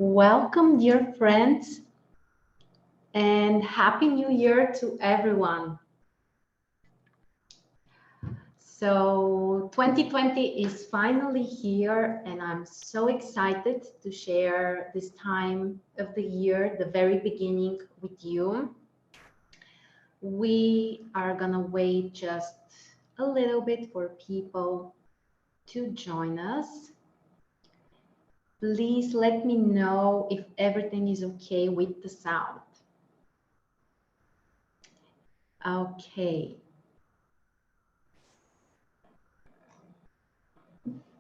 Welcome, dear friends, and Happy New Year to everyone. So 2020 is finally here, and I'm so excited to share this time of the year, the very beginning, with you. We are gonna wait just a little bit for people to join us. Please let me know if everything is okay with the sound. Okay.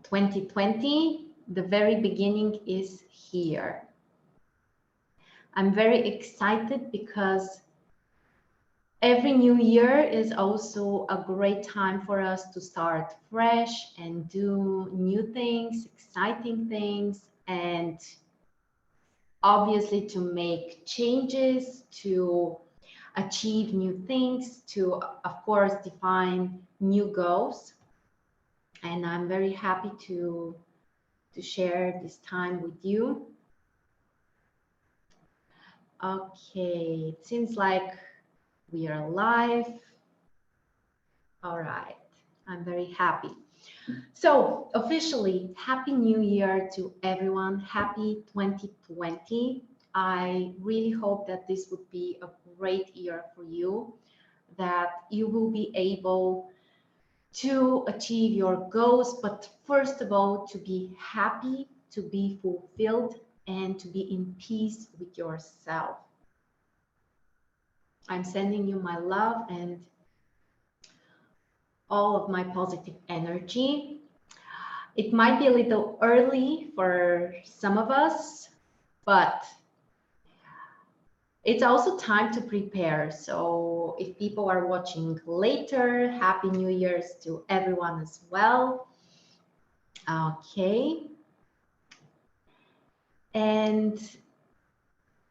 2020, the very beginning is here. I'm very excited because every new year is also a great time for us to start fresh and do new things, exciting things, and obviously to make changes, to achieve new things, to, of course, define new goals. And I'm very happy to share this time with you. Okay, it seems like we are live. All right, I'm very happy. So officially, Happy New Year to everyone. Happy 2020. I really hope that this would be a great year for you, that you will be able to achieve your goals, but first of all, to be happy, to be fulfilled, and to be in peace with yourself. I'm sending you my love and all of my positive energy. It might be a little early for some of us, but it's also time to prepare. So if people are watching later, Happy New Year's to everyone as well. Okay. And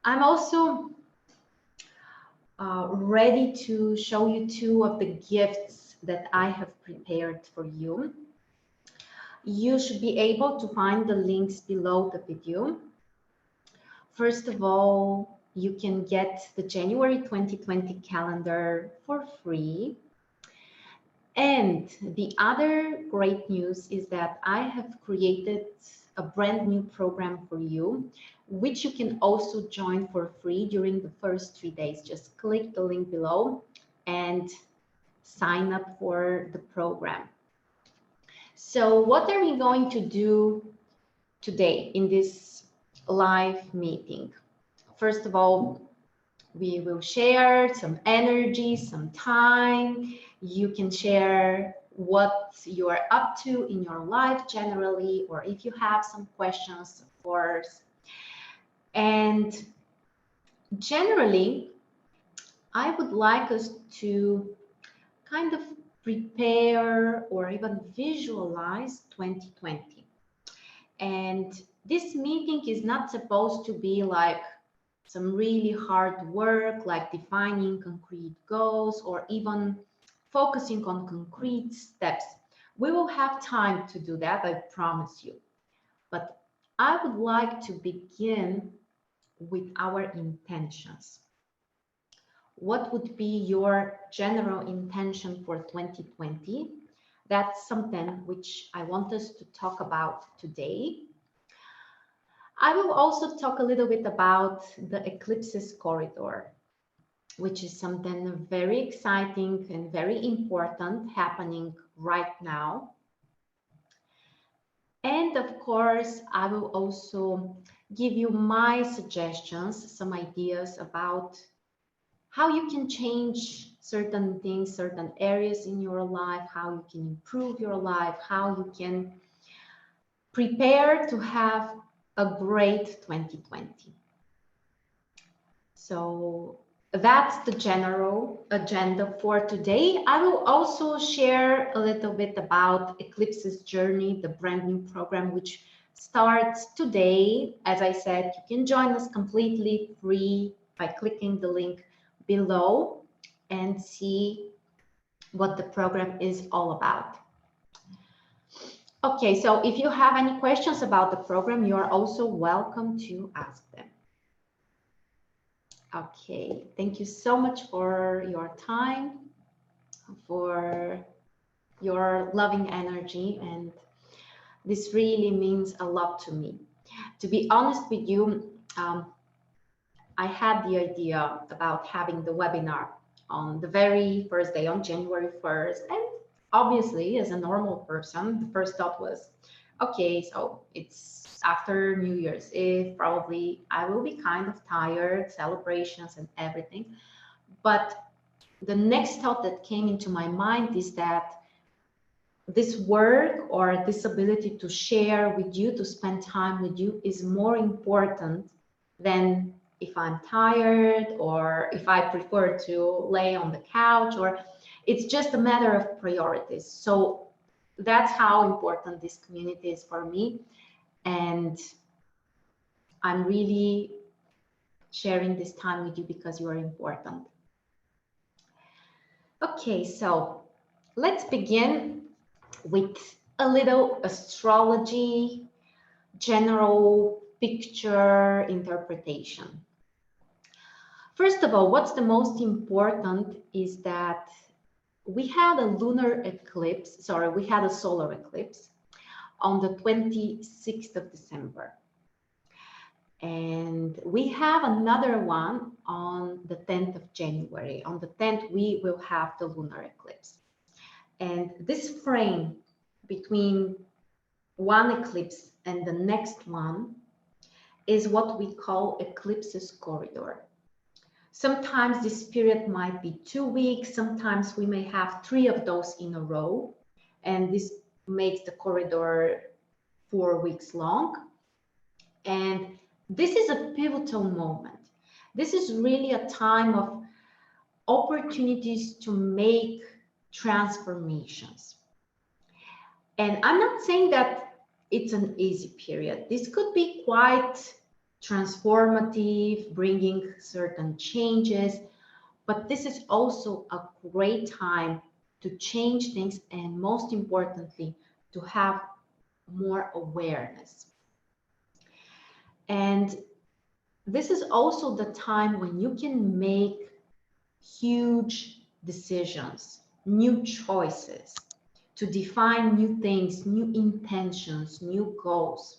I'm also ready to show you two of the gifts that I have prepared for you. You should be able to find the links below the video. First of all, you can get the January 2020 calendar for free. And the other great news is that I have created a brand new program for you, which you can also join for free during the first 3 days. Just click the link below and sign up for the program. So what are we going to do today in this live meeting? First of all, we will share some energy, some time. You can share what you are up to in your life generally, or if you have some questions, of course. And generally, I would like us to kind of prepare or even visualize 2020. And this meeting is not supposed to be like some really hard work, like defining concrete goals or even focusing on concrete steps. We will have time to do that, I promise you. But I would like to begin with our intentions. What would be your general intention for 2020? That's something which I want us to talk about today. I will also talk a little bit about the Eclipses corridor, which is something very exciting and very important happening right now. And of course, I will also give you my suggestions, some ideas about how you can change certain things, certain areas in your life, how you can improve your life, how you can prepare to have a great 2020. So that's the general agenda for today. I will also share a little bit about Eclipses Journey, the brand new program, which starts today. As I said, you can join us completely free by clicking the link below and see what the program is all about. Okay, so if you have any questions about the program, you are also welcome to ask them. Okay, thank you so much for your time, for your loving energy, and this really means a lot to me. To be honest with you, I had the idea about having the webinar on the very first day, on January 1st. And obviously, as a normal person, the first thought was, okay, so it's after New Year's Eve, probably I will be kind of tired, celebrations and everything. But the next thought that came into my mind is that this work or this ability to share with you, to spend time with you, is more important than if I'm tired or if I prefer to lay on the couch, or it's just a matter of priorities. So that's how important this community is for me. And I'm really sharing this time with you because you are important. Okay, so let's begin with a little astrology, general picture interpretation. First of all, what's the most important is that we had a lunar eclipse, sorry, we had a solar eclipse on the 26th of December. And we have another one on the 10th of January. On the 10th, we will have the lunar eclipse. And this frame between one eclipse and the next one is what we call eclipses corridor. Sometimes this period might be 2 weeks, sometimes we may have 3 of those in a row, and this makes the corridor 4 weeks long. And this is a pivotal moment. This is really a time of opportunities to make transformations. And I'm not saying that it's an easy period. This could be quite transformative, bringing certain changes, but this is also a great time to change things and, most importantly, to have more awareness. And this is also the time when you can make huge decisions, new choices, to define new things, new intentions, new goals.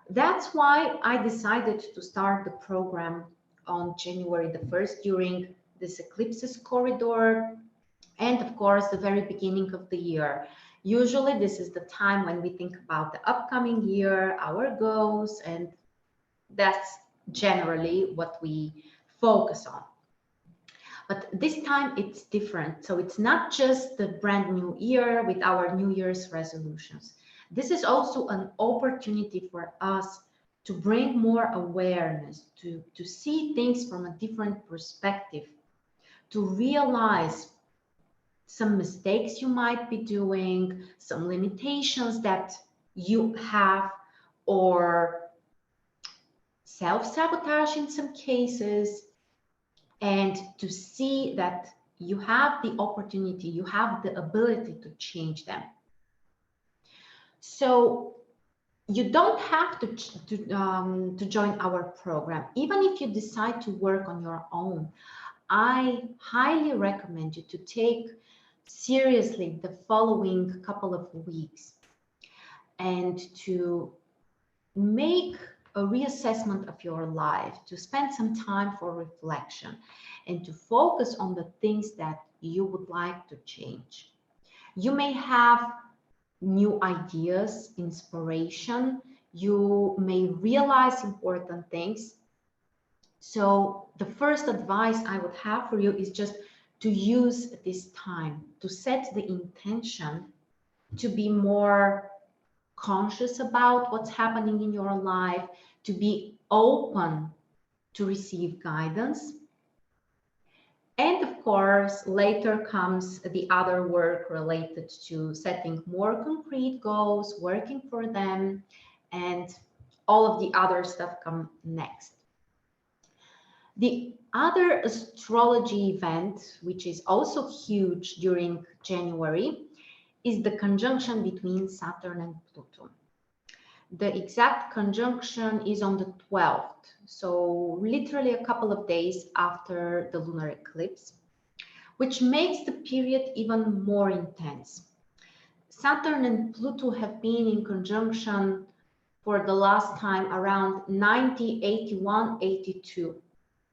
That's why I decided to start the program on January the 1st during this eclipses corridor, and of course the very beginning of the year. Usually this is the time when we think about the upcoming year, our goals, and that's generally what we focus on. But this time it's different. So it's not just the brand new year with our New Year's resolutions. This is also an opportunity for us to bring more awareness, to see things from a different perspective, to realize some mistakes you might be doing, some limitations that you have, or self-sabotage in some cases, and to see that you have the opportunity, you have the ability to change them. So you don't have to join our program. Even if you decide to work on your own, I highly recommend you to take seriously the following couple of weeks and to make a reassessment of your life, to spend some time for reflection and to focus on the things that you would like to change. You may have new ideas, inspiration, you may realize important things. So the first advice I would have for you is just to use this time to set the intention to be more conscious about what's happening in your life, to be open to receive guidance. And of course, later comes the other work related to setting more concrete goals, working for them, and all of the other stuff come next. The other astrology event, which is also huge during January, is the conjunction between Saturn and Pluto. The exact conjunction is on the 12th, so literally a couple of days after the lunar eclipse, which makes the period even more intense. Saturn and Pluto have been in conjunction for the last time around 90, 81, 82.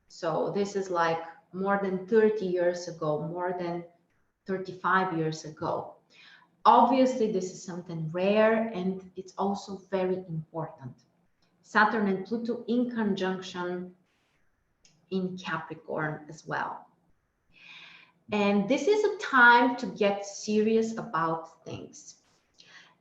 So this is like more than 30 years ago, more than 35 years ago. Obviously, this is something rare and it's also very important. Saturn and Pluto in conjunction in Capricorn as well. And this is a time to get serious about things.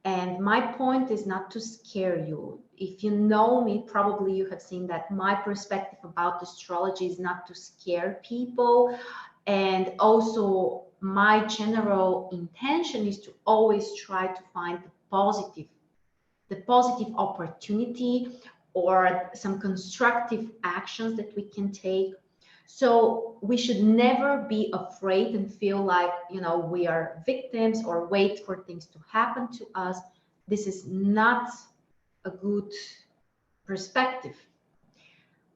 And my point is not to scare you. If you know me, probably you have seen that my perspective about astrology is not to scare people. And also my general intention is to always try to find the positive opportunity or some constructive actions that we can take. So we should never be afraid and feel like, you know, we are victims or wait for things to happen to us. This is not a good perspective.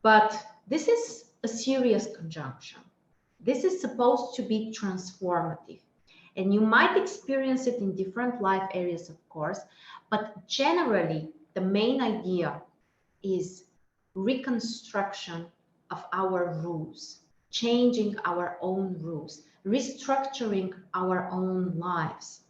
But this is a serious conjunction. This is supposed to be transformative. And you might experience it in different life areas, of course, but generally, the main idea is reconstruction of our rules, changing our own rules, restructuring our own lives.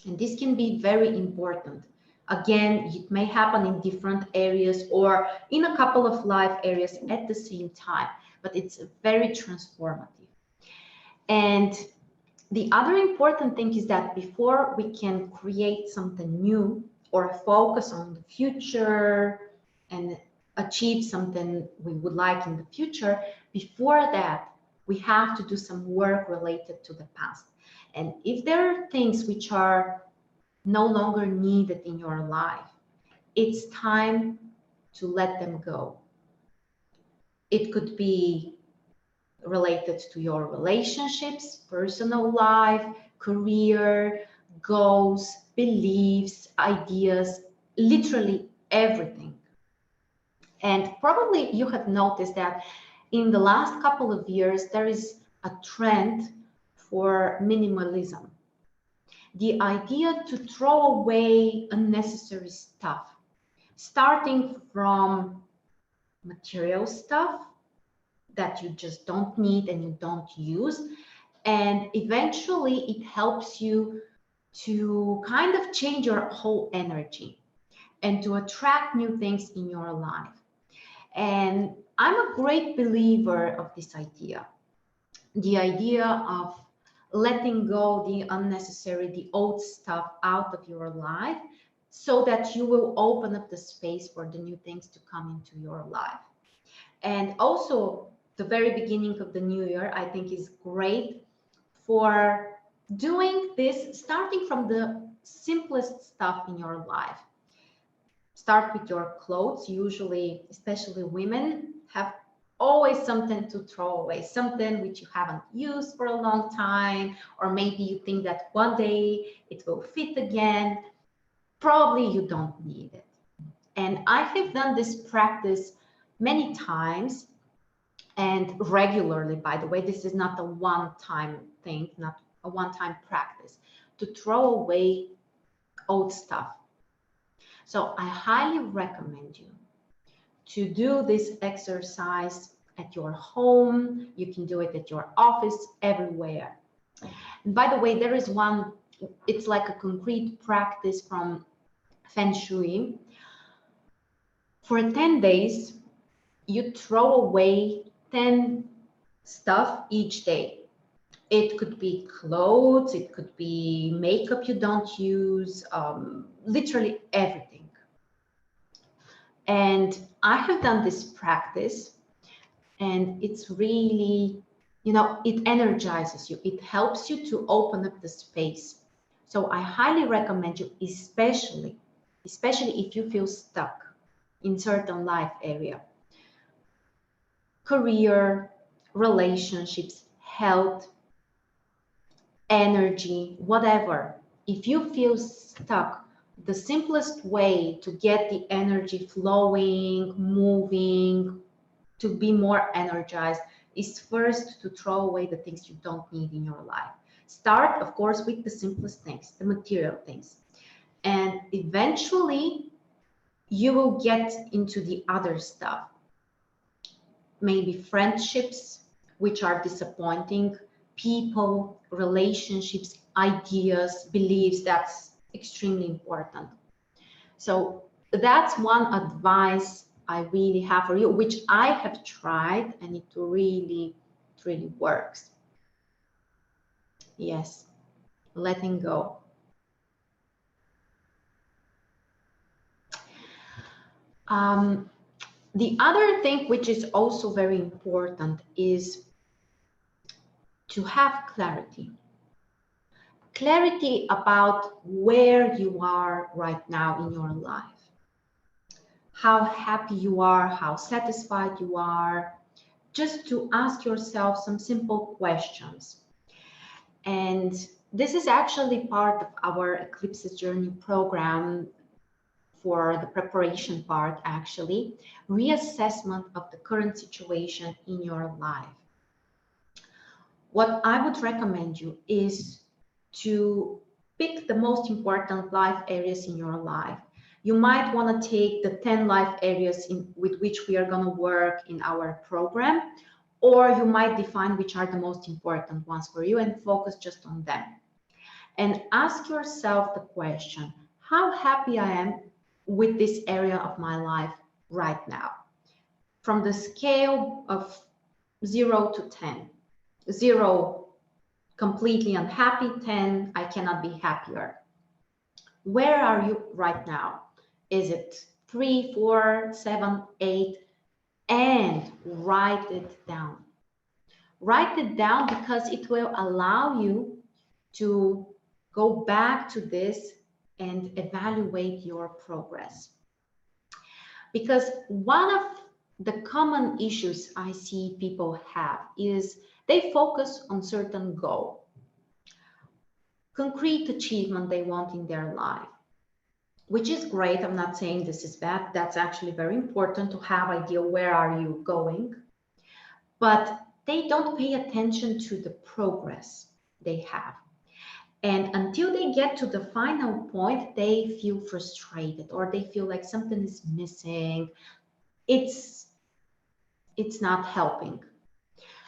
And this can be very important. Again, it may happen in different areas or in a couple of life areas at the same time, but it's very transformative. And the other important thing is that before we can create something new or focus on the future and achieve something we would like in the future, before that, we have to do some work related to the past. And if there are things which are no longer needed in your life, it's time to let them go. It could be related to your relationships, personal life, career, goals, beliefs, ideas, literally everything. And probably you have noticed that in the last couple of years, there is a trend for minimalism. The idea to throw away unnecessary stuff, starting from material stuff that you just don't need and you don't use. And eventually it helps you to kind of change your whole energy and to attract new things in your life. And I'm a great believer of this idea. The idea of letting go the unnecessary, the old stuff out of your life so that you will open up the space for the new things to come into your life. And also the very beginning of the new year, I think is great for doing this, starting from the simplest stuff in your life. Start with your clothes. Usually, especially women, have always something to throw away, something which you haven't used for a long time, or maybe you think that one day it will fit again. Probably you don't need it. And I have done this practice many times and regularly, by the way. This is not a one-time thing, not a one-time practice, to throw away old stuff. So I highly recommend you to do this exercise at your home. You can do it at your office, everywhere. And by the way, there is one, it's like a concrete practice from Feng Shui. For 10 days, you throw away 10 stuff each day. It could be clothes, it could be makeup you don't use, literally everything. And I have done this practice, and it's really, you know, it energizes you. It helps you to open up the space. So I highly recommend you, especially if you feel stuck in certain life area, career, relationships, health, energy, whatever. if you feel stuck, the simplest way to get the energy flowing, moving, to be more energized is first to throw away the things you don't need in your life. Start, of course, with the simplest things, the material things. And eventually you will get into the other stuff. Maybe friendships, which are disappointing, people, relationships, ideas, beliefs. That's extremely important. So that's one advice I really have for you, which I have tried, and it really works. Yes, letting go. The other thing which is also very important is to have clarity. Clarity about where you are right now in your life. How happy you are, how satisfied you are. Just to ask yourself some simple questions. And this is actually part of our Eclipses Journey program for the preparation part, actually, reassessment of the current situation in your life. What I would recommend you is to pick the most important life areas in your life. You might want to take the 10 life areas with which we are going to work in our program, or you might define which are the most important ones for you and focus just on them. And ask yourself the question, how happy I am with this area of my life right now? From the scale of 0 to 10. 0, completely unhappy. 10, I cannot be happier. Where are you right now? Is it 3, 4, 7, 8? And write it down. Write it down because it will allow you to go back to this and evaluate your progress. Because one of the common issues I see people have is they focus on certain goal, concrete achievement they want in their life, which is great. I'm not saying this is bad. That's actually very important to have idea where are you going, but they don't pay attention to the progress they have. And until they get to the final point, they feel frustrated or they feel like something is missing. It's not helping.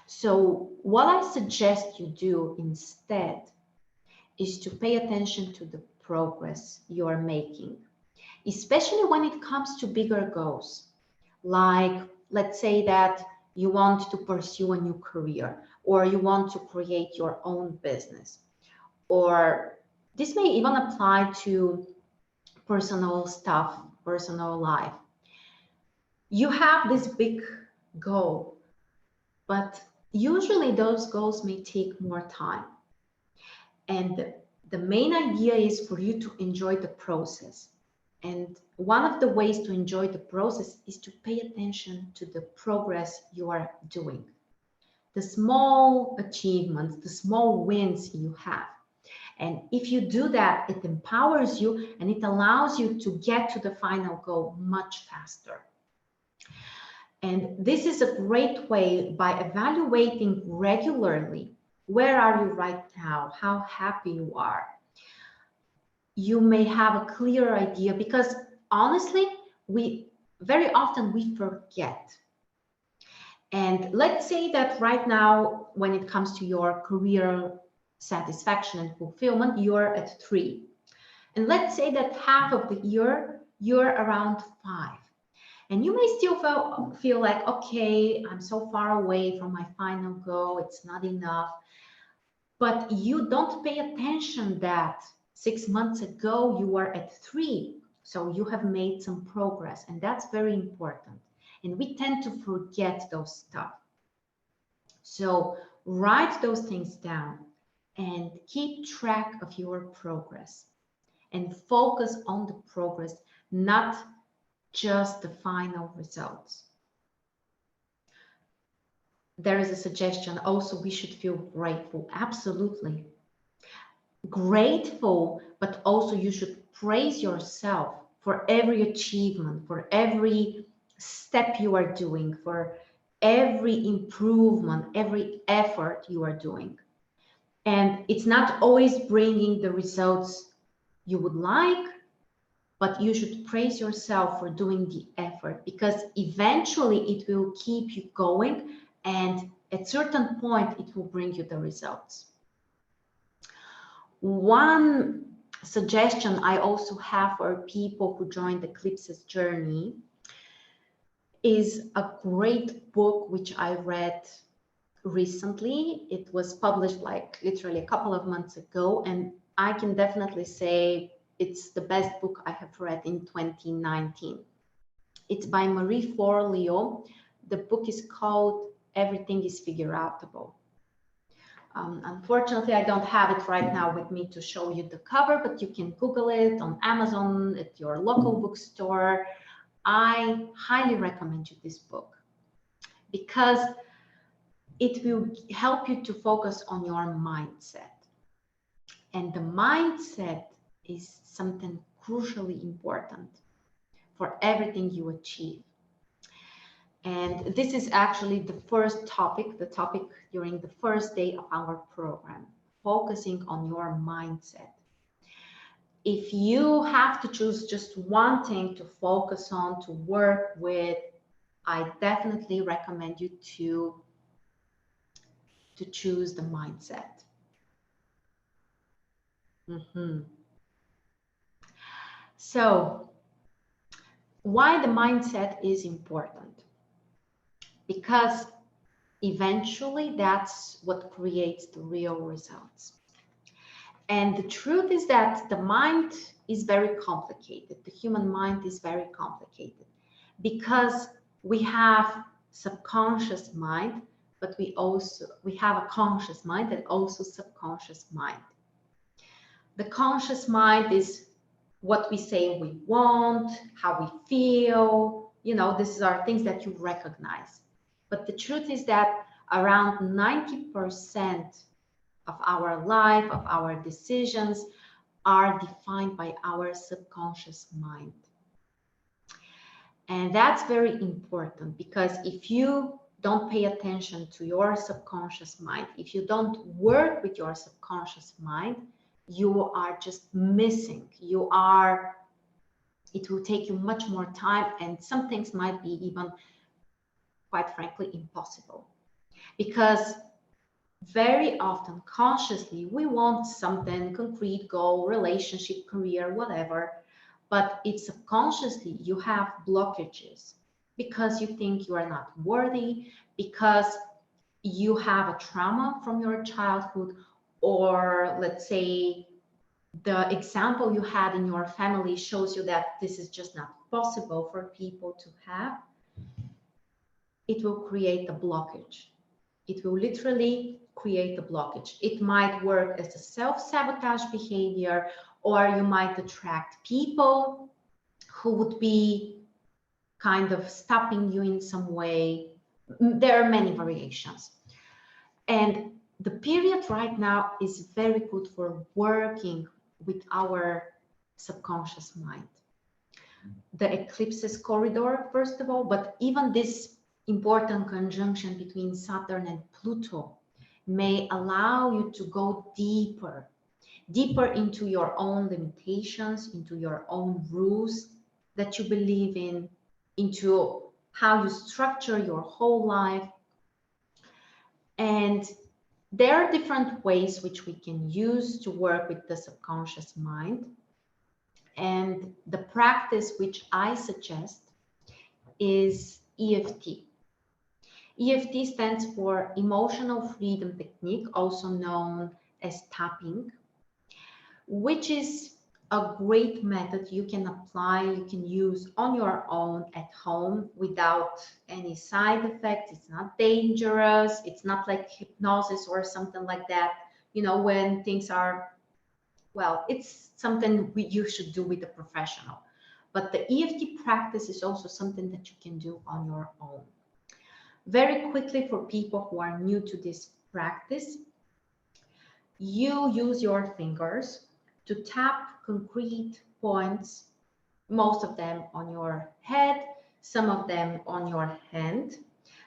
So what I suggest you do instead is to pay attention to the progress you are making, especially when it comes to bigger goals. Like, let's say that you want to pursue a new career, or you want to create your own business, or this may even apply to personal stuff, personal life. You have this big goal, but usually those goals may take more time. And the main idea is for you to enjoy the process. And one of the ways to enjoy the process is to pay attention to the progress you are doing, the small achievements, the small wins you have. And if you do that, it empowers you and it allows you to get to the final goal much faster. And this is a great way, by evaluating regularly, where are you right now, how happy you are. You may have a clear idea, because honestly, very often we forget. And let's say that right now, when it comes to your career satisfaction and fulfillment, you're at 3. And let's say that half of the year, you're around 5. And you may still feel like, okay, I'm so far away from my final goal, it's not enough. But you don't pay attention that 6 months ago, you were at 3. So you have made some progress, and that's very important. And we tend to forget those stuff. So write those things down and keep track of your progress and focus on the progress, not just the final results. There is a suggestion also, we should feel grateful. Absolutely. grateful, but also you should praise yourself for every achievement, for every step you are doing, for every improvement, every effort you are doing. And it's not always bringing the results you would like, but you should praise yourself for doing the effort, because eventually it will keep you going, and at certain point it will bring you the results. One suggestion I also have for people who join the Eclipses Journey is a great book which I read recently. It was published like literally a couple of months ago, and I can definitely say it's the best book I have read in 2019. It's by Marie Forleo. The book is called Everything is Figure Outable. Unfortunately, I don't have it right now with me to show you the cover, but you can Google it on Amazon, at your local bookstore. I highly recommend you this book because it will help you to focus on your mindset. And the mindset is something crucially important for everything you achieve. And this is actually the first topic, the topic during the first day of our program, focusing on your mindset. If you have to choose just one thing to focus on, to work with, I definitely recommend you to choose the mindset. So, why the mindset is important? Because eventually that's what creates the real results. And the truth is that the mind is very complicated. The human mind is very complicated because we have subconscious mind, but we have a conscious mind and also subconscious mind. The conscious mind is what we say we want, how we feel, these are things that you recognize. But the truth is that around 90% of our life, of our decisions, are defined by our subconscious mind. And that's very important because if you don't pay attention to your subconscious mind, if you don't work with your subconscious mind, you are just missing. It will take you much more time, and some things might be even, quite frankly, impossible. Because very often, consciously, we want something concrete, goal, relationship, career, whatever, but it's subconsciously you have blockages because you think you are not worthy, because you have a trauma from your childhood, or let's say the example you had in your family shows you that this is just not possible for people to have. It will create a blockage. It will literally create a blockage. It might work as a self-sabotage behavior, or you might attract people who would be kind of stopping you in some way. There are many variations. And the period right now is very good for working with our subconscious mind. The eclipses corridor, first of all, but even this important conjunction between Saturn and Pluto may allow you to go deeper into your own limitations, into your own rules that you believe in, into how you structure your whole life. And there are different ways which we can use to work with the subconscious mind. And the practice which I suggest is EFT. EFT stands for Emotional Freedom Technique, also known as tapping, which is a great method you can apply, you can use on your own at home without any side effects. It's not dangerous. It's not like hypnosis or something like that. When things are, well, it's something you should do with a professional. But the EFT practice is also something that you can do on your own. Very quickly, for people who are new to this practice, you use your fingers to tap concrete points, most of them on your head, some of them on your hand.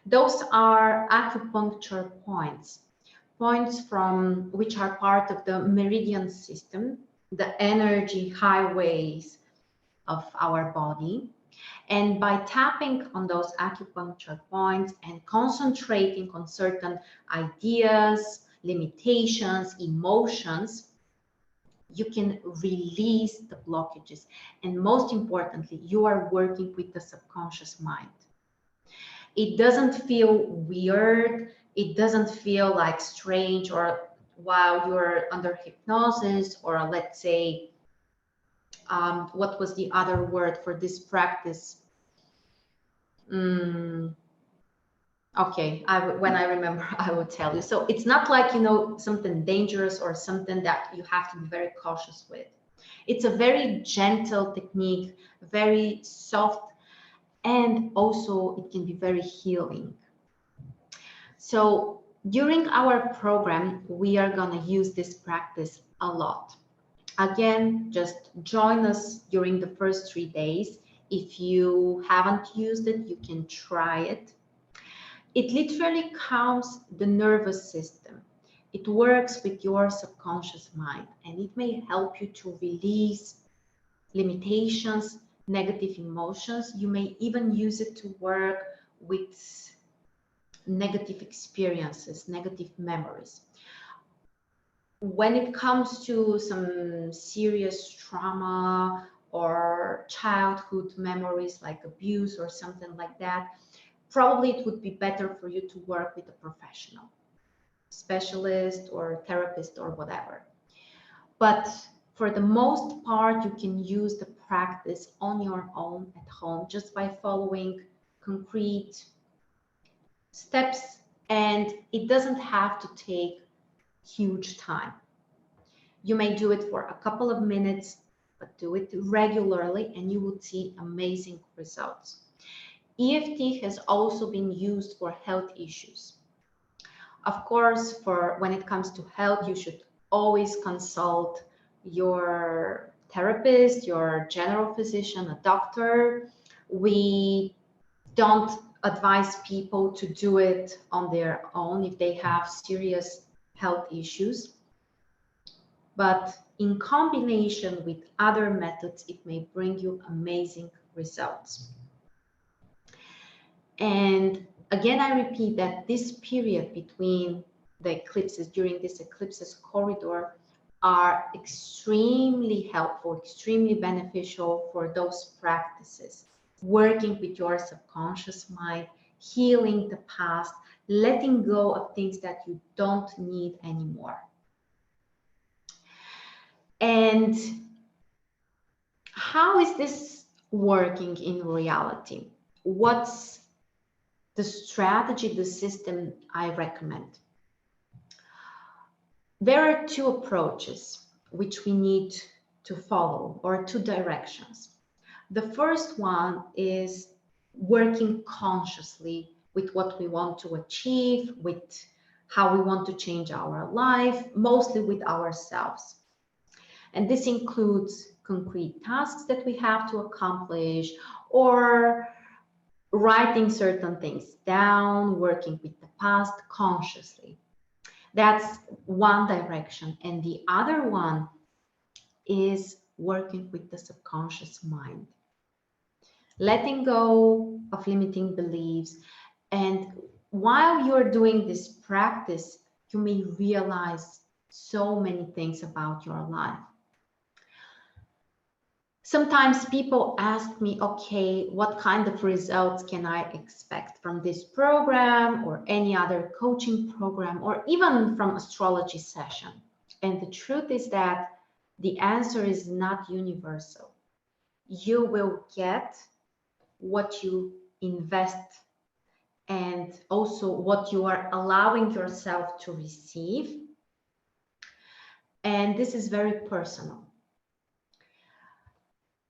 Those are acupuncture points, points from which are part of the meridian system, the energy highways of our body. And by tapping on those acupuncture points and concentrating on certain ideas, limitations, emotions, you can release the blockages. And most importantly, you are working with the subconscious mind. It doesn't feel weird. It doesn't feel like strange or while you're under hypnosis, or let's say, what was the other word for this practice? Okay, when I remember, I will tell you. So it's not like, you know, something dangerous or something that you have to be very cautious with. It's a very gentle technique, very soft, and also it can be very healing. So during our program, we are going to use this practice a lot. Again, just join us during the first 3 days. If you haven't used it, you can try it. It literally calms the nervous system. It works with your subconscious mind, and it may help you to release limitations, negative emotions. You may even use it to work with negative experiences, negative memories. When it comes to some serious trauma or childhood memories like abuse or something like that, probably it would be better for you to work with a professional, specialist or therapist or whatever. But for the most part, you can use the practice on your own at home just by following concrete steps, and it doesn't have to take huge time. You may do it for a couple of minutes, but do it regularly and you will see amazing results. EFT has also been used for health issues. Of course, for when it comes to health, you should always consult your therapist, your general physician, a doctor. We don't advise people to do it on their own if they have serious health issues. But in combination with other methods, it may bring you amazing results. And again, I repeat that this period between the eclipses, during this eclipses corridor, are extremely helpful, extremely beneficial for those practices. Working with your subconscious mind, healing the past, letting go of things that you don't need anymore. And how is this working in reality? What's the strategy, the system I recommend? There are two approaches which we need to follow, or two directions. The first one is working consciously with what we want to achieve, with how we want to change our life, mostly with ourselves. And this includes concrete tasks that we have to accomplish, or writing certain things down, working with the past consciously. That's one direction. And the other one is working with the subconscious mind, letting go of limiting beliefs. And while you're doing this practice, you may realize so many things about your life. Sometimes people ask me, okay, what kind of results can I expect from this program or any other coaching program or even from astrology session? And the truth is that the answer is not universal. You will get what you invest and also what you are allowing yourself to receive. And this is very personal.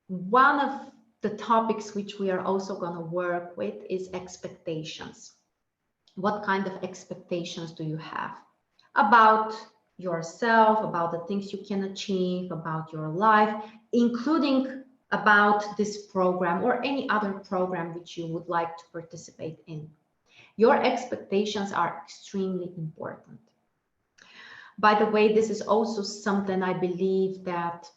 One of the topics which we are also going to work with is expectations. What kind of expectations do you have about yourself, about the things you can achieve, about your life, including about this program or any other program which you would like to participate in. Your expectations are extremely important. By the way, this is also something I believe that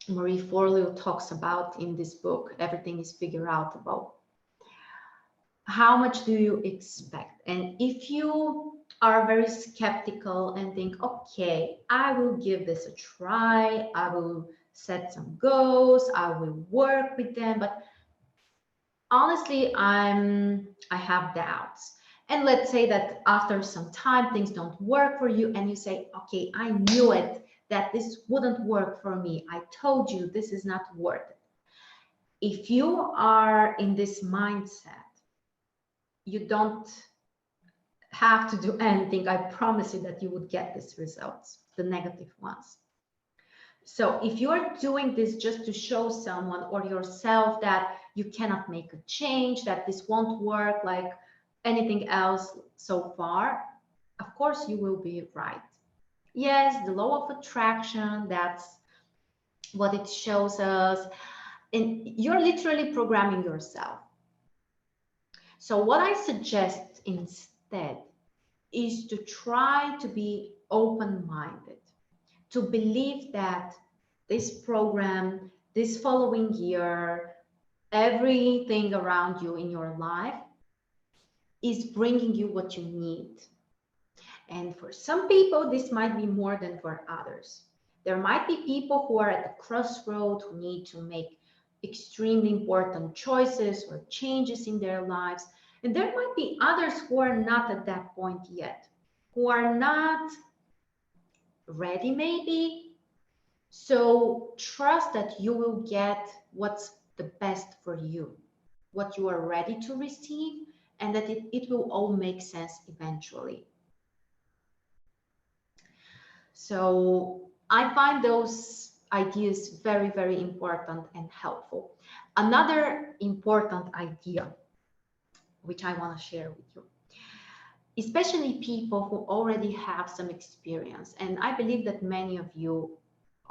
Marie Forleo talks about in this book, Everything is Figure Outable. How much do you expect? And if you are very skeptical and think, okay, I will give this a try, I will set some goals, I will work with them, but honestly, I have doubts. And let's say that after some time things don't work for you and you say, okay, I knew it, that this wouldn't work for me. I told you this is not worth it. If you are in this mindset, you don't have to do anything. I promise you that you would get these results, the negative ones. So if you're doing this just to show someone or yourself that you cannot make a change, that this won't work like anything else so far, of course you will be right. Yes, the law of attraction, that's what it shows us. And you're literally programming yourself. So what I suggest instead is to try to be open-minded, to believe that this program, this following year, everything around you in your life is bringing you what you need. And for some people, this might be more than for others. There might be people who are at the crossroad, who need to make extremely important choices or changes in their lives. And there might be others who are not at that point yet, who are not ready maybe. So trust that you will get what's the best for you, what you are ready to receive, and that it will all make sense eventually. So I find those ideas very, very important and helpful. Another important idea, which I want to share with you, especially people who already have some experience, and I believe that many of you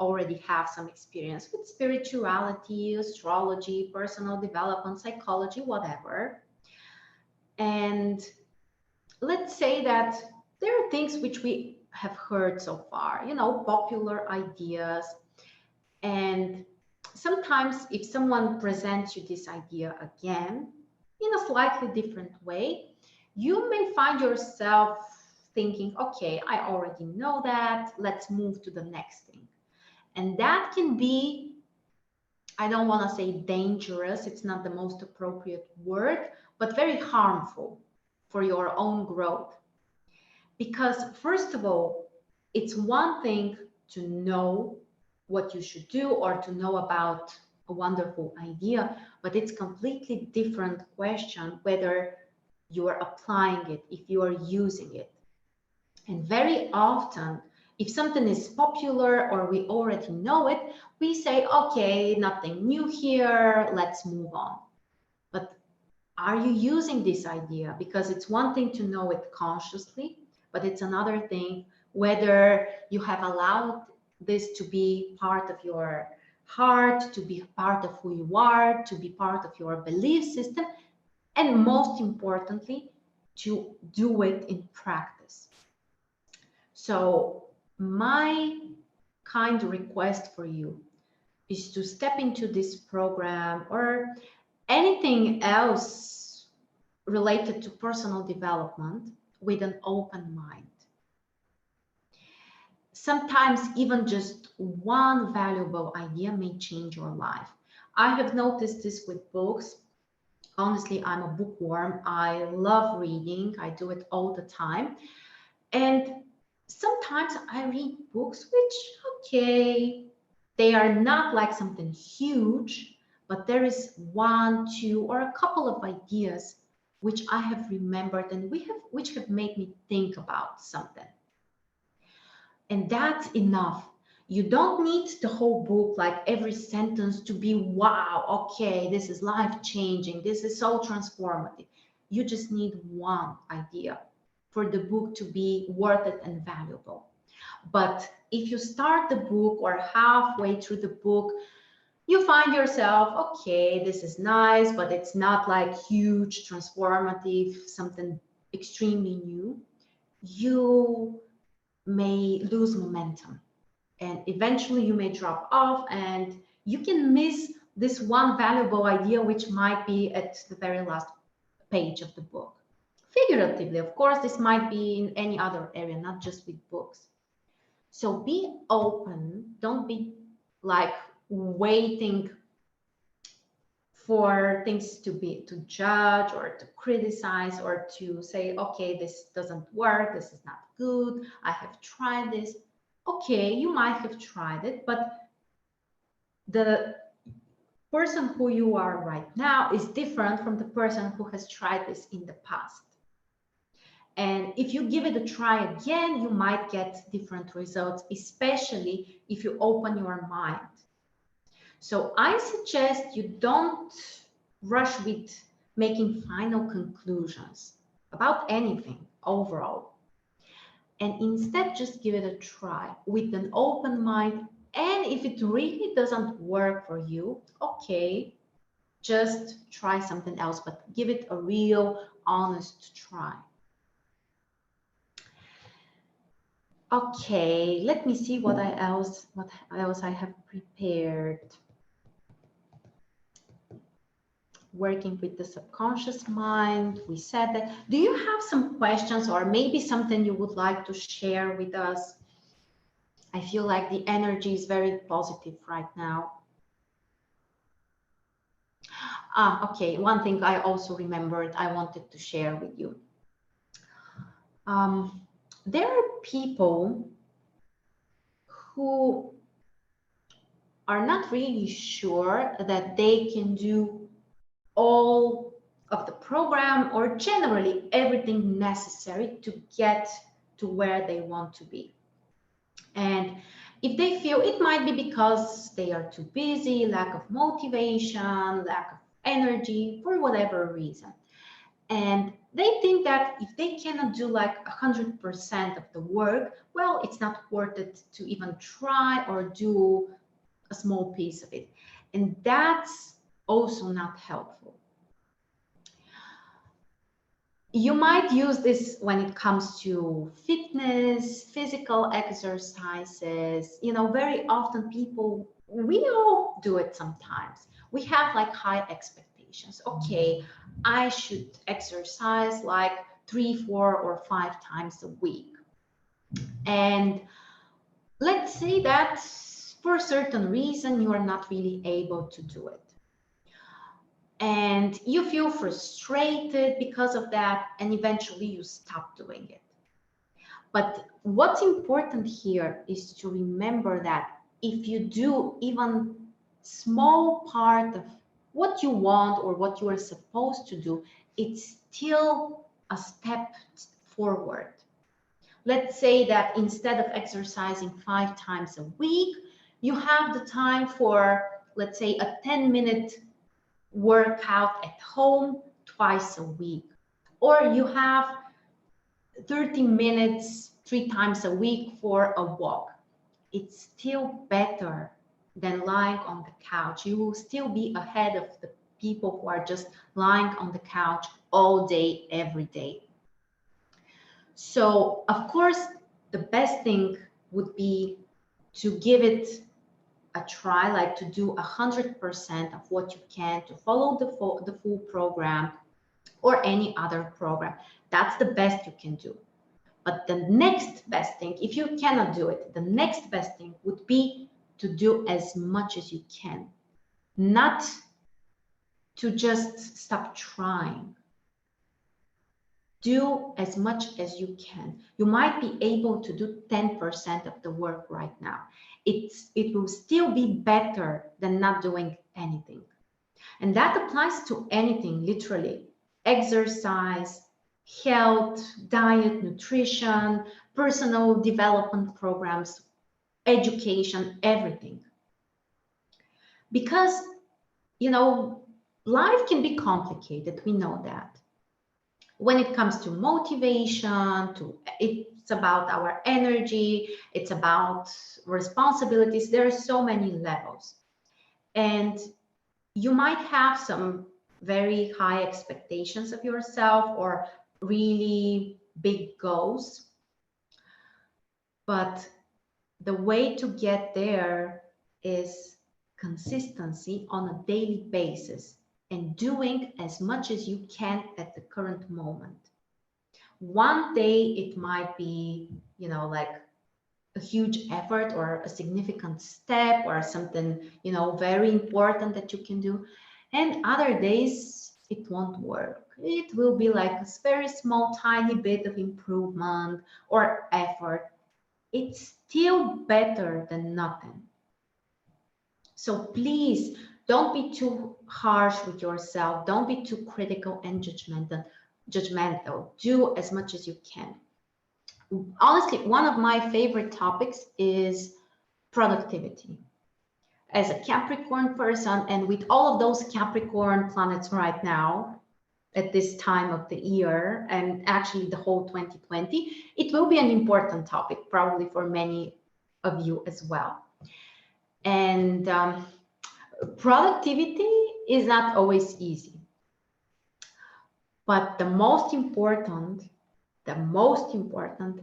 already have some experience with spirituality, astrology, personal development, psychology, whatever. And let's say that there are things which we have heard so far, you know, popular ideas. And sometimes if someone presents you this idea again in a slightly different way, you may find yourself thinking, okay, I already know that, let's move to the next thing. And that can be, I don't want to say dangerous, it's not the most appropriate word, but very harmful for your own growth. Because first of all, it's one thing to know what you should do or to know about a wonderful idea, but it's completely different question whether you are applying it, if you are using it. And very often, if something is popular or we already know it, we say, okay, nothing new here, let's move on. But are you using this idea? Because it's one thing to know it consciously, but it's another thing whether you have allowed this to be part of your heart, to be part of who you are, to be part of your belief system, and most importantly, to do it in practice. So my kind request for you is to step into this program or anything else related to personal development with an open mind. Sometimes even just one valuable idea may change your life. I have noticed this with books. Honestly, I'm a bookworm. I love reading. I do it all the time. And sometimes I read books which, okay, they are not like something huge, but there is one, two, or a couple of ideas which I have remembered and which have made me think about something. And that's enough. You don't need the whole book, like every sentence to be, wow, okay, this is life-changing, this is so transformative. You just need one idea for the book to be worth it and valuable. But if you start the book or halfway through the book, you find yourself, okay, this is nice, but it's not like huge, transformative, something extremely new, you may lose momentum and eventually you may drop off and you can miss this one valuable idea, which might be at the very last page of the book. Figuratively, of course, this might be in any other area, not just with books. So be open, don't be like waiting for things to judge or to criticize or to say, okay, this doesn't work, this is not good, I have tried this. Okay, you might have tried it, but the person who you are right now is different from the person who has tried this in the past. And if you give it a try again, you might get different results, especially if you open your mind. So I suggest you don't rush with making final conclusions about anything overall. And instead, just give it a try with an open mind. And if it really doesn't work for you, okay, just try something else, but give it a real, honest try. Okay, let me see what else I have prepared. Working with the subconscious mind, we said that. Do you have some questions or maybe something you would like to share with us? I feel like the energy is very positive right now. Okay, one thing I also remembered I wanted to share with you. There are people who are not really sure that they can do all of the program or generally everything necessary to get to where they want to be. And if they feel, it might be because they are too busy, lack of motivation, lack of energy, for whatever reason. And they think that if they cannot do like 100% of the work, well, it's not worth it to even try or do a small piece of it. And that's also not helpful. You might use this when it comes to fitness, physical exercises. You know, very often people, we all do it sometimes. We have like high expectations. Okay, I should exercise like 3, 4, or 5 times a week. And let's say that for a certain reason, you are not really able to do it. And you feel frustrated because of that, and eventually you stop doing it. But what's important here is to remember that if you do even small part of what you want or what you are supposed to do, it's still a step forward. Let's say that instead of exercising 5 times a week, you have the time for, let's say, a 10-minute workout at home twice a week, or you have 30 minutes 3 times a week for a walk. It's still better than lying on the couch. You will still be ahead of the people who are just lying on the couch all day, every day. So, of course, the best thing would be to give it a try, like to do 100% of what you can to follow the full program or any other program. That's the best you can do. But the next best thing, if you cannot do it, the next best thing would be to do as much as you can, not to just stop trying. Do as much as you can. You might be able to do 10% of the work right now. It will still be better than not doing anything. And that applies to anything, literally. Exercise, health, diet, nutrition, personal development programs, education, everything. Because, you know, life can be complicated, we know that. When it comes to motivation, It's about our energy. It's about responsibilities. There are so many levels. And you might have some very high expectations of yourself or really big goals. But the way to get there is consistency on a daily basis and doing as much as you can at the current moment. One day it might be, you know, like a huge effort or a significant step or something, you know, very important that you can do. And other days it won't work. It will be like a very small, tiny bit of improvement or effort. It's still better than nothing. So please don't be too harsh with yourself. Don't be too critical and judgmental. Do as much as you can. Honestly, one of my favorite topics is productivity. As a Capricorn person, and with all of those Capricorn planets right now, at this time of the year, and actually the whole 2020, it will be an important topic, probably for many of you as well. And productivity is not always easy. But the most important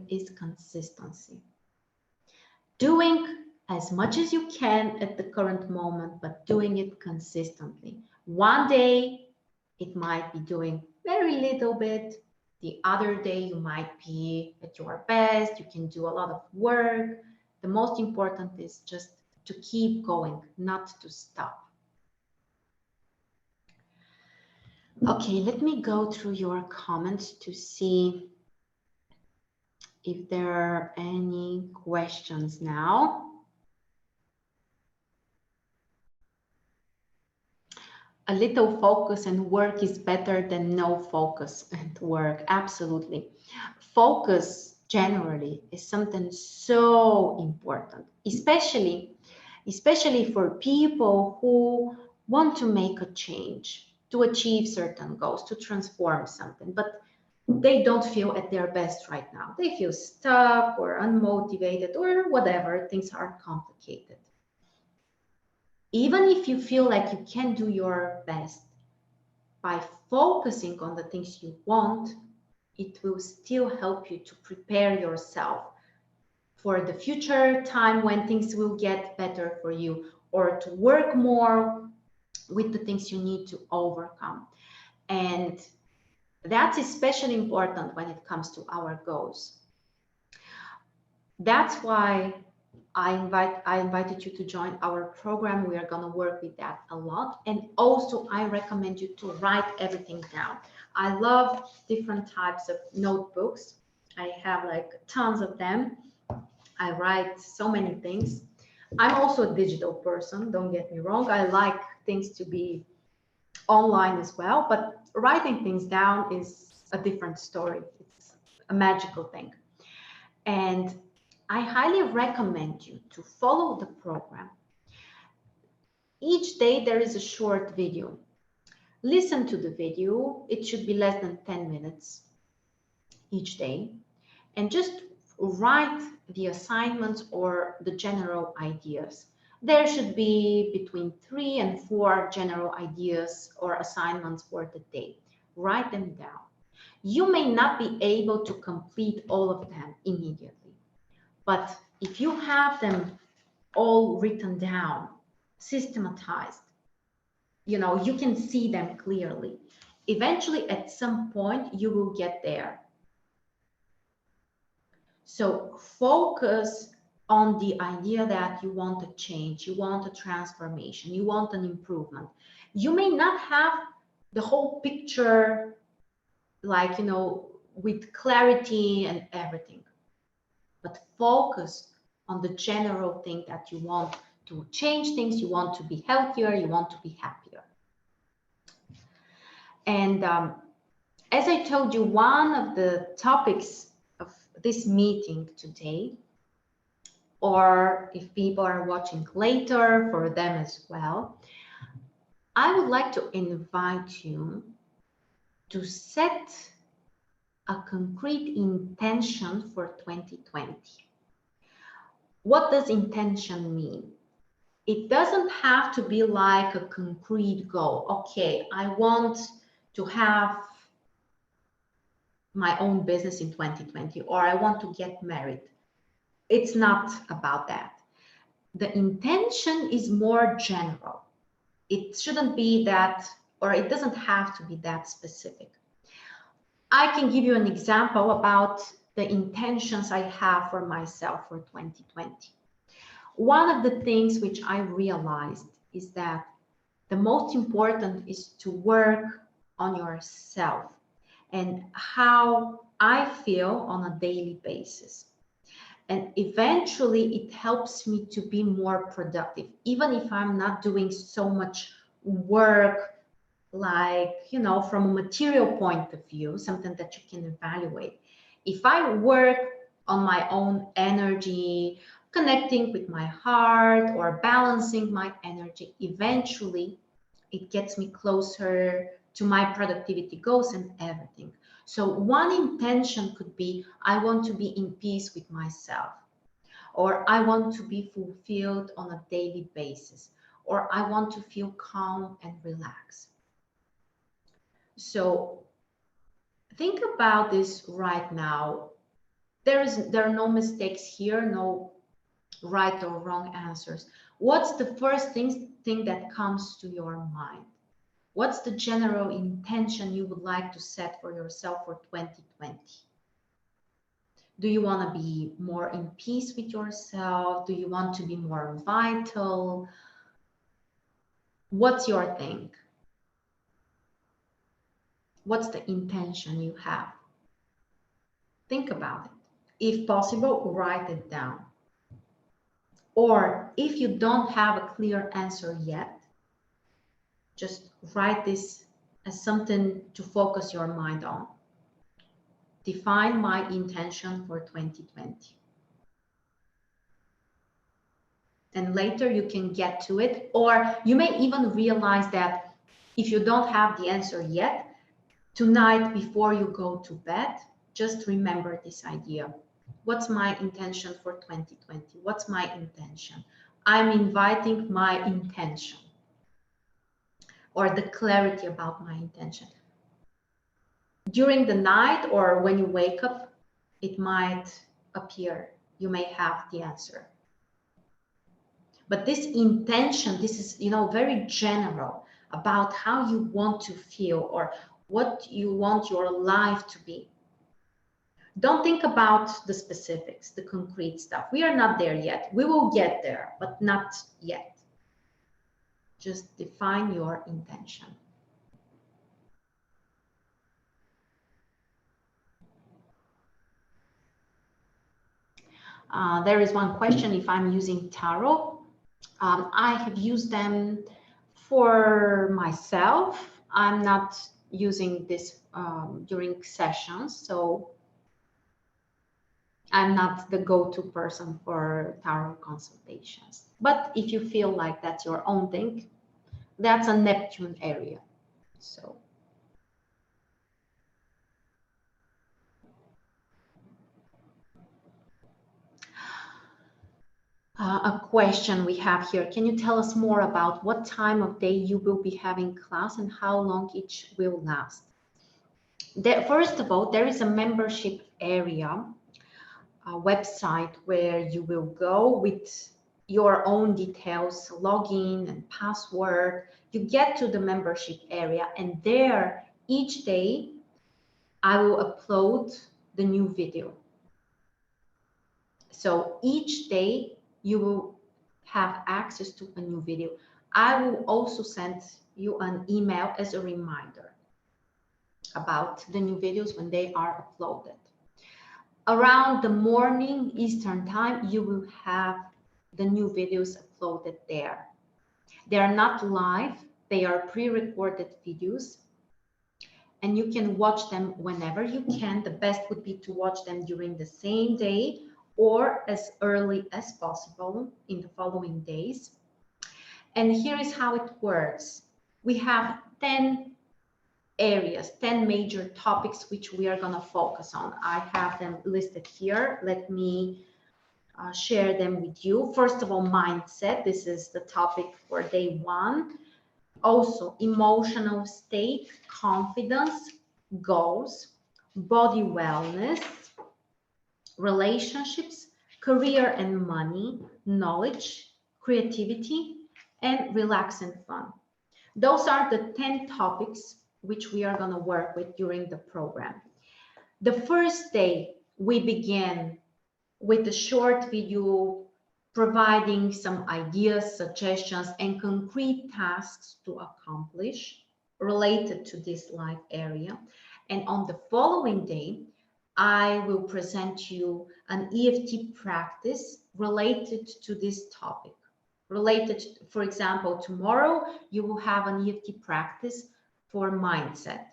is consistency. Doing as much as you can at the current moment, but doing it consistently. One day, it might be doing very little bit. The other day, you might be at your best. You can do a lot of work. The most important is just to keep going, not to stop. Okay, let me go through your comments to see if there are any questions now. A little focus and work is better than no focus and work. Absolutely. Focus generally is something so important, especially for people who want to make a change, to achieve certain goals, to transform something, but they don't feel at their best right now. They feel stuck or unmotivated or whatever, things are complicated. Even if you feel like you can do your best, by focusing on the things you want, it will still help you to prepare yourself for the future time when things will get better for you, or to work more with the things you need to overcome. And that's especially important when it comes to our goals. That's why I invited you to join our program. We are going to work with that a lot. And also, I recommend you to write everything down. I love different types of notebooks. I have like tons of them. I write so many things. I'm also a digital person, don't get me wrong. I like things to be online as well, but writing things down is a different story. It's a magical thing. And I highly recommend you to follow the program. Each day there is a short video. Listen to the video. It should be less than 10 minutes each day. And just write the assignments or the general ideas. There should be between 3 and 4 general ideas or assignments for the day. Write them down. You may not be able to complete all of them immediately, but if you have them all written down, systematized, you know, you can see them clearly. Eventually, at some point, you will get there. So focus on the idea that you want a change, you want a transformation, you want an improvement. You may not have the whole picture, like, you know, with clarity and everything, but focus on the general thing that you want to change things, you want to be healthier, you want to be happier. And as I told you, one of the topics of this meeting today, or if people are watching later, for them as well, I would like to invite you to set a concrete intention for 2020. What does intention mean? It doesn't have to be like a concrete goal. Okay, I want to have my own business in 2020, or I want to get married. It's not about that. The intention is more general. It shouldn't be that, or it doesn't have to be that specific. I can give you an example about the intentions I have for myself for 2020. One of the things which I realized is that the most important is to work on yourself and how I feel on a daily basis. And eventually it helps me to be more productive, even if I'm not doing so much work, like, you know, from a material point of view, something that you can evaluate. If I work on my own energy, connecting with my heart or balancing my energy, eventually it gets me closer to my productivity goals and everything. So one intention could be, I want to be in peace with myself, or I want to be fulfilled on a daily basis, or I want to feel calm and relaxed. So think about this right now. There are no mistakes here, no right or wrong answers. What's the first thing that comes to your mind? What's the general intention you would like to set for yourself for 2020? Do you want to be more in peace with yourself? Do you want to be more vital? What's your thing? What's the intention you have? Think about it. If possible, write it down. Or if you don't have a clear answer yet, just write this as something to focus your mind on. Define my intention for 2020. And later you can get to it, or you may even realize that if you don't have the answer yet, tonight before you go to bed, just remember this idea. What's my intention for 2020? What's my intention? I'm inviting my intention, or the clarity about my intention. During the night or when you wake up, it might appear. You may have the answer. But this intention, this is, you know, very general about how you want to feel or what you want your life to be. Don't think about the specifics, the concrete stuff. We are not there yet. We will get there, but not yet. Just define your intention. There is one question if I'm using tarot. I have used them for myself. I'm not using this during sessions, so I'm not the go-to person for tarot consultations. But if you feel like that's your own thing, that's a Neptune area. So a question we have here. Can you tell us more about what time of day you will be having class and how long each will last? First of all, there is a membership area, a website where you will go with your own details, login and password. You get to the membership area, and there each day I will upload the new video. So each day you will have access to a new video. I will also send you an email as a reminder about the new videos when they are uploaded. Around the morning Eastern time, you will have the new videos uploaded there. They are not live, they are pre-recorded videos, and you can watch them whenever you can. The best would be to watch them during the same day or as early as possible in the following days. And here is how it works. We have 10 areas, 10 major topics which we are going to focus on. I have them listed here. Let me share them with you. First of all, mindset. This is the topic for day 1. Also, emotional state, confidence, goals, body wellness, relationships, career and money, knowledge, creativity, and relax and fun. Those are the 10 topics which we are going to work with during the program. The first day, we begin with a short video providing some ideas, suggestions, and concrete tasks to accomplish related to this life area. And on the following day, I will present you an EFT practice related to this topic. For example, tomorrow you will have an EFT practice for mindset.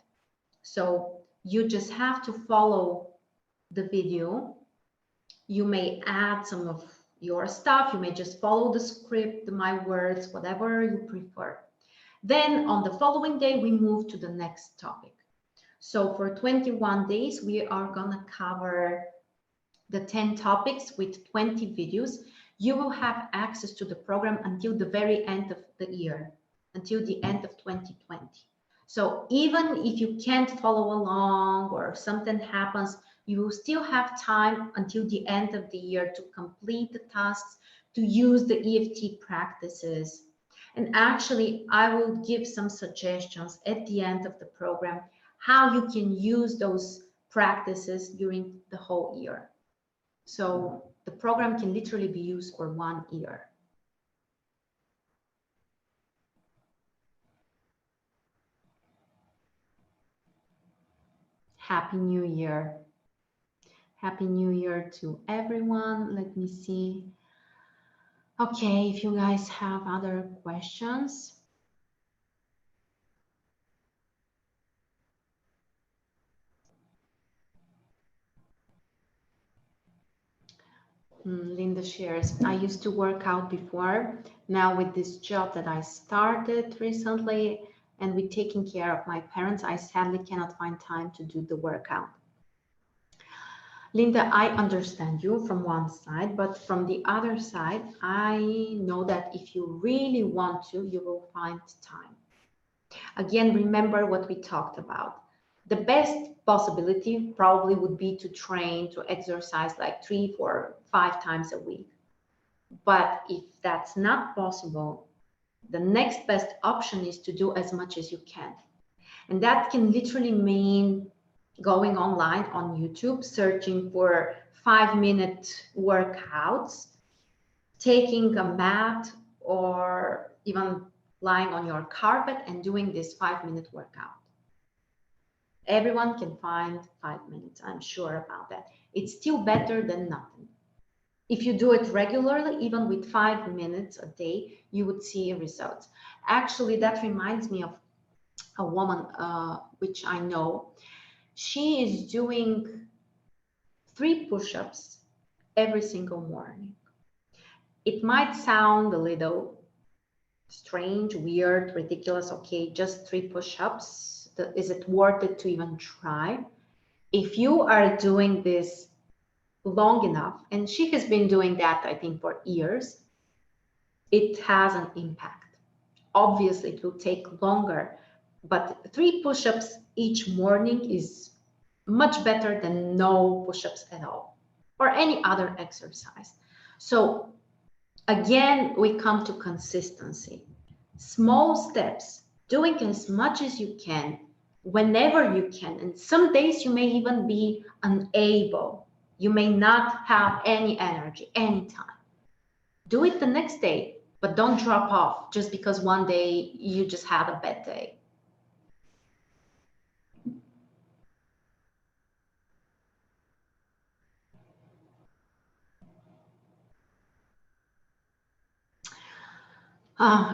So you just have to follow the video. You may add some of your stuff. You may just follow the script, my words, whatever you prefer. Then on the following day, we move to the next topic. So for 21 days, we are going to cover the 10 topics with 20 videos. You will have access to the program until the very end of the year, until the end of 2020. So even if you can't follow along or something happens, you will still have time until the end of the year to complete the tasks, to use the EFT practices. And actually, I will give some suggestions at the end of the program, how you can use those practices during the whole year. So the program can literally be used for 1 year. Happy New Year. Happy New Year to everyone. Let me see. Okay, if you guys have other questions. Linda shares, I used to work out before. Now with this job that I started recently and with taking care of my parents, I sadly cannot find time to do the workout. Linda, I understand you from one side, but from the other side, I know that if you really want to, you will find time. Again, remember what we talked about. The best possibility probably would be to train, to exercise like 3, 4, 5 times a week. But if that's not possible, the next best option is to do as much as you can. And that can literally mean going online on YouTube, searching for 5-minute workouts, taking a mat, or even lying on your carpet and doing this 5-minute workout. Everyone can find 5 minutes, I'm sure about that. It's still better than nothing. If you do it regularly, even with 5 minutes a day, you would see results. Actually, that reminds me of a woman which I know. She is doing 3 push-ups every single morning. It might sound a little strange, weird, ridiculous. Okay, just 3 push-ups. Is it worth it to even try? If you are doing this long enough, and she has been doing that, I think, for years, it has an impact. Obviously, it will take longer, but 3 push-ups each morning is much better than no push-ups at all, or any other exercise. So again, we come to consistency. Small steps, doing as much as you can, whenever you can. And some days you may even be unable. You may not have any energy, anytime. Do it the next day, but don't drop off just because one day you just had a bad day.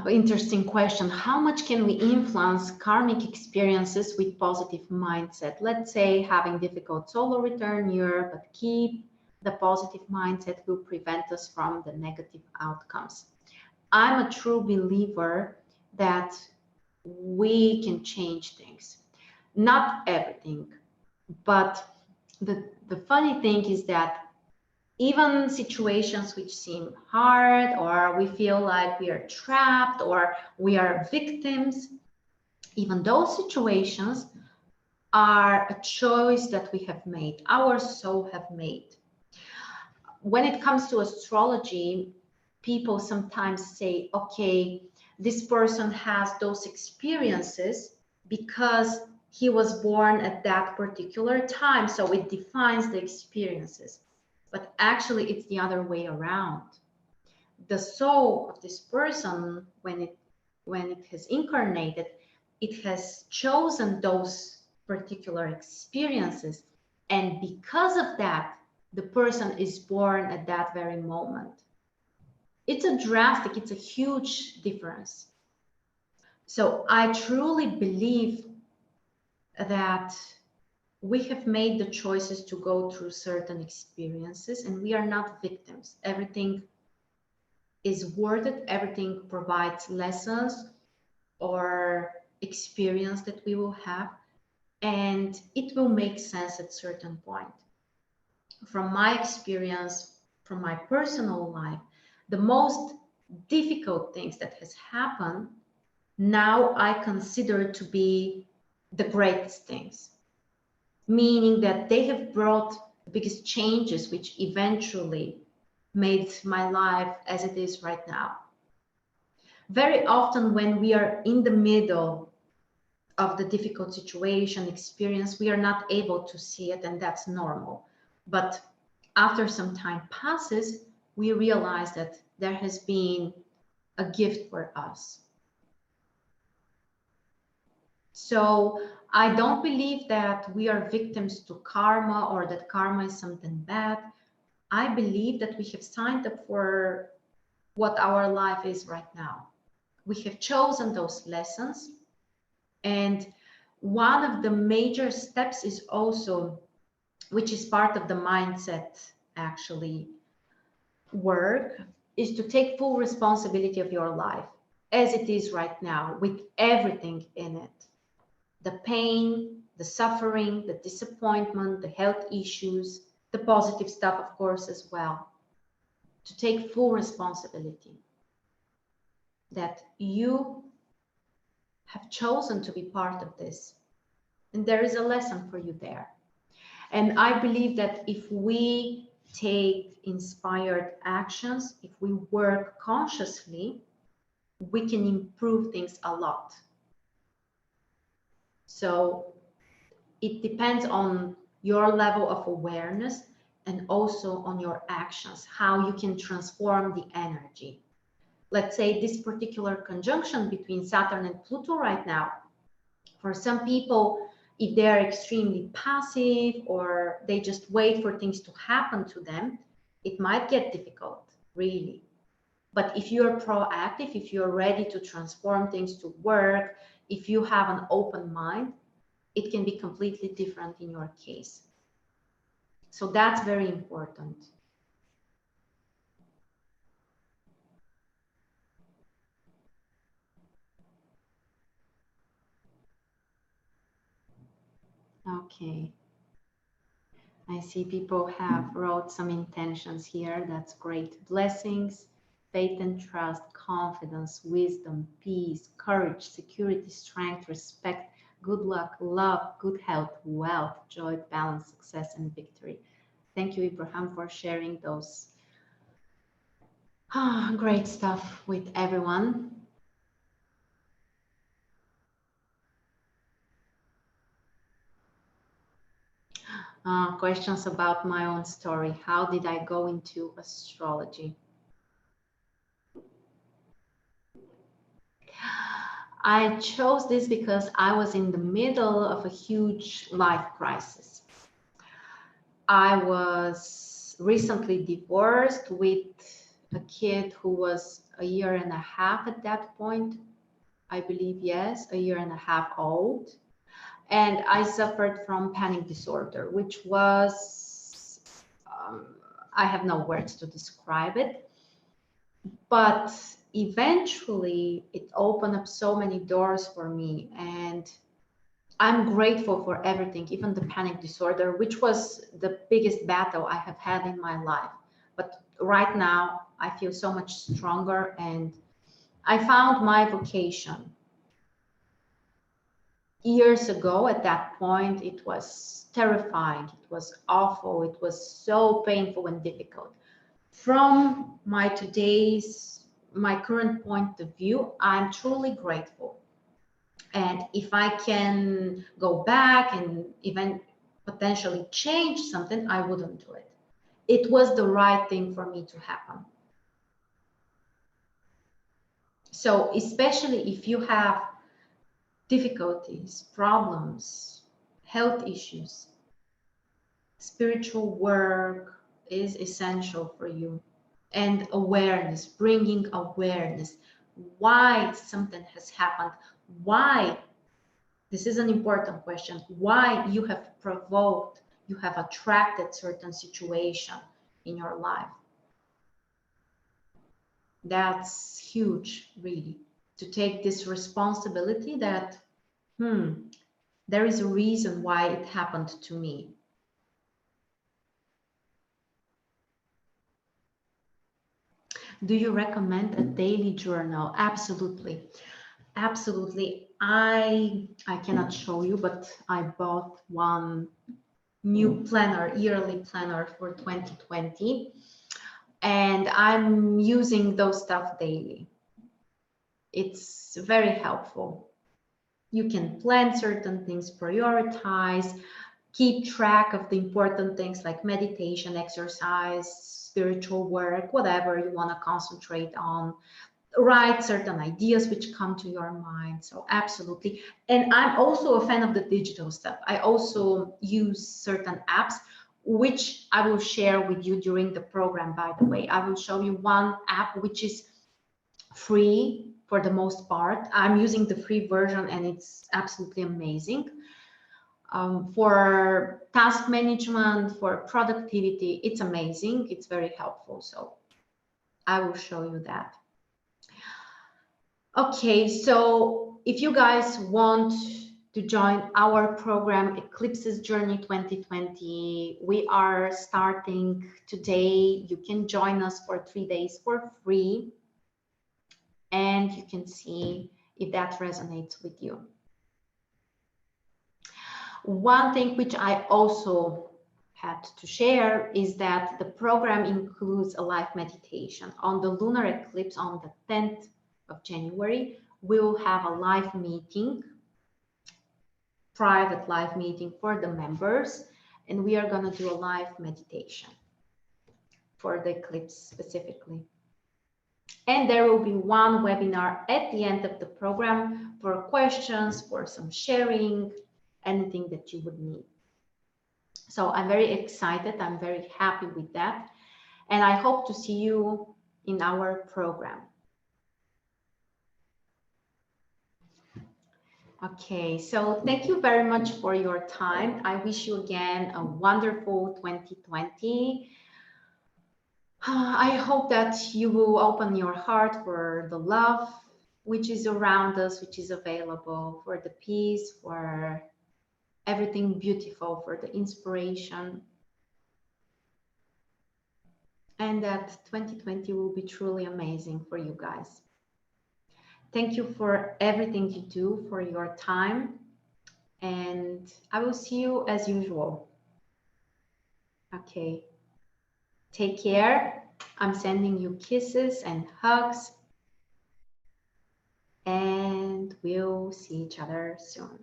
Interesting question. How much can we influence karmic experiences with positive mindset? Let's say having difficult solar return year, but keep the positive mindset will prevent us from the negative outcomes. I'm a true believer that we can change things. Not everything, but the funny thing is that even situations which seem hard, or we feel like we are trapped or we are victims, even those situations are a choice that we have made, our soul have made. When it comes to astrology, people sometimes say, okay, this person has those experiences because he was born at that particular time, so it defines the experiences. But actually, it's the other way around. The soul of this person, when it has incarnated, it has chosen those particular experiences, and because of that, the person is born at that very moment. It's a huge difference. So I truly believe that we have made the choices to go through certain experiences, and we are not victims. Everything is worth it. Everything provides lessons or experience that we will have, and it will make sense at certain point. From my experience, from my personal life, the most difficult things that has happened, now I consider to be the greatest things, meaning that they have brought the biggest changes, which eventually made my life as it is right now. Very often when we are in the middle of the difficult situation, experience, we are not able to see it, and that's normal. But after some time passes, we realize that there has been a gift for us. So I don't believe that we are victims to karma or that karma is something bad. I believe that we have signed up for what our life is right now. We have chosen those lessons. And one of the major steps is also, which is part of the mindset actually work, is to take full responsibility of your life as it is right now, with everything in it. The pain, the suffering, the disappointment, the health issues, the positive stuff, of course, as well. To take full responsibility that you have chosen to be part of this. And there is a lesson for you there. And I believe that if we take inspired actions, if we work consciously, we can improve things a lot. So it depends on your level of awareness and also on your actions, how you can transform the energy. Let's say this particular conjunction between Saturn and Pluto right now, for some people, if they're extremely passive or they just wait for things to happen to them, it might get difficult, really. But if you're proactive, if you're ready to transform things to work, if you have an open mind, it can be completely different in your case. So that's very important. Okay. I see people have wrote some intentions here. That's great. Blessings, faith and trust, confidence, wisdom, peace, courage, security, strength, respect, good luck, love, good health, wealth, joy, balance, success, and victory. Thank you, Ibrahim, for sharing those great stuff with everyone. Questions about my own story. How did I go into astrology? I chose this because I was in the middle of a huge life crisis. I was recently divorced with a kid who was a year and a half at that point. I believe, yes, a year and a half old. And I suffered from panic disorder, which was, I have no words to describe it. But eventually it opened up so many doors for me, and I'm grateful for everything, even the panic disorder, which was the biggest battle I have had in my life. But right now, I feel so much stronger, and I found my vocation. Years ago, at that point, it was terrifying, it was awful, it was so painful and difficult. From my current point of view, I'm truly grateful. And if I can go back and even potentially change something, I wouldn't do it. It was the right thing for me to happen. So especially if you have difficulties, problems, health issues, spiritual work is essential for you. And awareness, bringing awareness, why something has happened, why, this is an important question, why you have provoked, you have attracted certain situation in your life. That's huge, really, to take this responsibility that, there is a reason why it happened to me. Do you recommend a daily journal? Absolutely. Absolutely. I cannot show you, but I bought one new planner, yearly planner for 2020, and I'm using those stuff daily. It's very helpful. You can plan certain things, prioritize, keep track of the important things like meditation, exercise, spiritual work, whatever you want to concentrate on. Write certain ideas which come to your mind. So absolutely. And I'm also a fan of the digital stuff. I also use certain apps, which I will share with you during the program, by the way. I will show you one app which is free for the most part. I'm using the free version and it's absolutely amazing. For task management, for productivity, it's amazing. It's very helpful. So I will show you that. Okay, so if you guys want to join our program, Eclipses Journey 2020, we are starting today. You can join us for 3 days for free, and you can see if that resonates with you. One thing which I also had to share is that the program includes a live meditation. On the lunar eclipse on the 10th of January, we will have a live meeting, private live meeting for the members, and we are going to do a live meditation for the eclipse specifically. And there will be one webinar at the end of the program for questions, for some sharing, anything that you would need. So I'm very excited. I'm very happy with that. And I hope to see you in our program. Okay, so thank you very much for your time. I wish you again a wonderful 2020. I hope that you will open your heart for the love which is around us, which is available, for the peace, for everything beautiful, for the inspiration. And that 2020 will be truly amazing for you guys. Thank you for everything you do, for your time. And I will see you as usual. Okay. Take care. I'm sending you kisses and hugs. And we'll see each other soon.